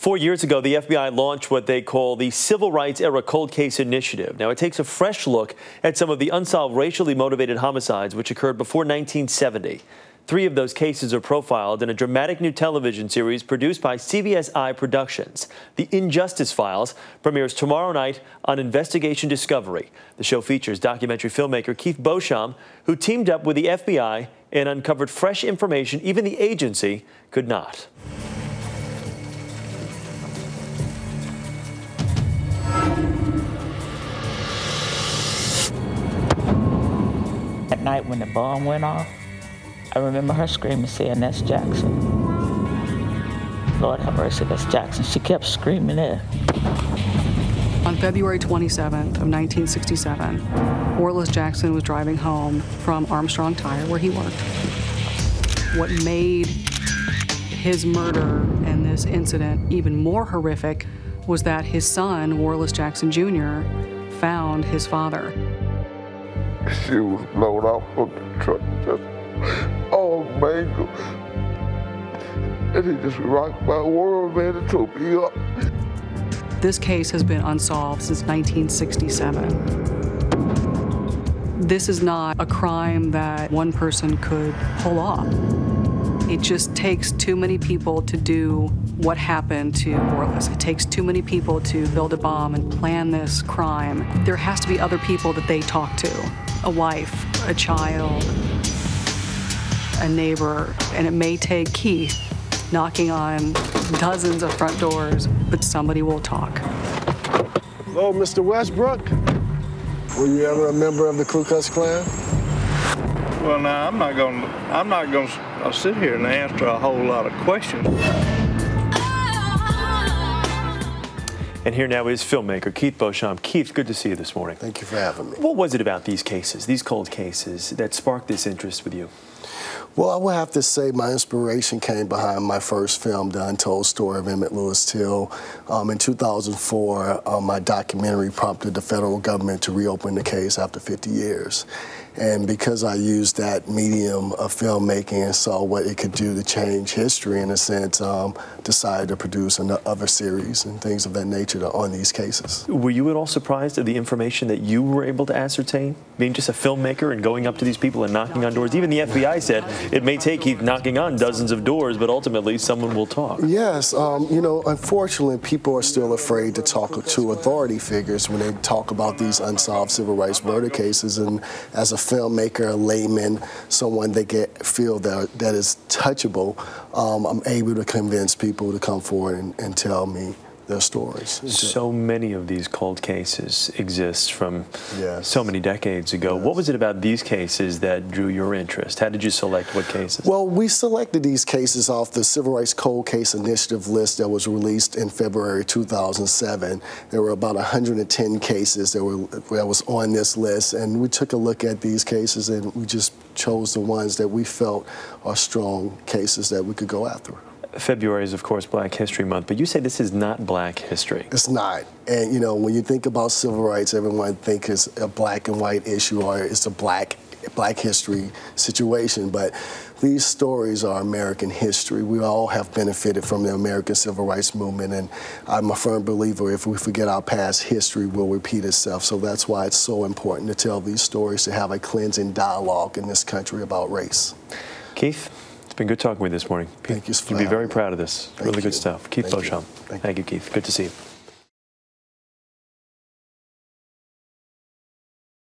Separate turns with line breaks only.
4 years ago, the FBI launched what they call the Civil Rights Era Cold Case Initiative. Now, it takes a fresh look at some of the unsolved racially motivated homicides which occurred before 1970. 3 of those cases are profiled in a dramatic new television series produced by CBS Productions. The Injustice Files premieres tomorrow night on Investigation Discovery. The show features documentary filmmaker Keith Beauchamp, who teamed up with the FBI and uncovered fresh information even the agency could not.
At night when the bomb went off, I remember her screaming, saying, "That's Jackson. Lord have mercy, that's Jackson." She kept screaming it.
On February 27th of 1967, Orlis Jackson was driving home from Armstrong Tire, where he worked. What made his murder and this incident even more horrific was that his son, Orlis Jackson Jr., found his father.
She was blown off of the truck, just all mangled. And he just rocked my world, man, and took me up.
This case has been unsolved since 1967. This is not a crime that one person could pull off. It just takes too many people to do what happened to Orlis. It takes too many people to build a bomb and plan this crime. There has to be other people that they talk to. A wife, a child, a neighbor, and it may take Keith knocking on dozens of front doors, but somebody will talk.
Hello, Mr. Westbrook. Were you ever a member of the Ku Klux Klan?
Well, now, I'm not gonna sit here and answer a whole lot of questions.
And here now is filmmaker Keith Beauchamp. Keith, good to see you this morning.
Thank you for having me.
What was it about these cases, these cold cases, that sparked this interest with you?
Well, I would have to say my inspiration came behind my first film, The Untold Story of Emmett Lewis Till. In 2004, my documentary prompted the federal government to reopen the case after 50 years. And because I used that medium of filmmaking and saw what it could do to change history, in a sense, decided to produce another series and things of that nature on these cases.
Were you at all surprised at the information that you were able to ascertain? Being just a filmmaker and going up to these people and knocking on doors. Even the FBI said it may take Keith knocking on dozens of doors, but ultimately someone will talk.
Yes, you know, unfortunately, people are still afraid to talk to authority figures when they talk about these unsolved civil rights murder cases. And as a filmmaker, a layman, someone they feel that is touchable, I'm able to convince people to come forward and tell me their stories.
So many of these cold cases exist from so many decades ago. What was it about these cases that drew your interest? How did you select what cases?
Well, we selected these cases off the Civil Rights Cold Case Initiative list that was released in February 2007. There were about 110 cases that was on this list, and we took a look at these cases and we just chose the ones that we felt are strong cases that we could go after.
February is, of course, Black History Month, but you say this is not Black history.
It's not. And, you know, when you think about civil rights, everyone thinks it's a black and white issue or it's a black history situation, but these stories are American history. We all have benefited from the American Civil Rights Movement, and I'm a firm believer if we forget our past, history will repeat itself. So that's why it's so important to tell these stories, to have a cleansing dialogue in this country about race.
Keith? It's been good talking with you this morning.
Thank you.
You'll be very proud of this. Really good stuff. Keith Beauchamp.
Thank you.
Thank you, Keith. Good to see you.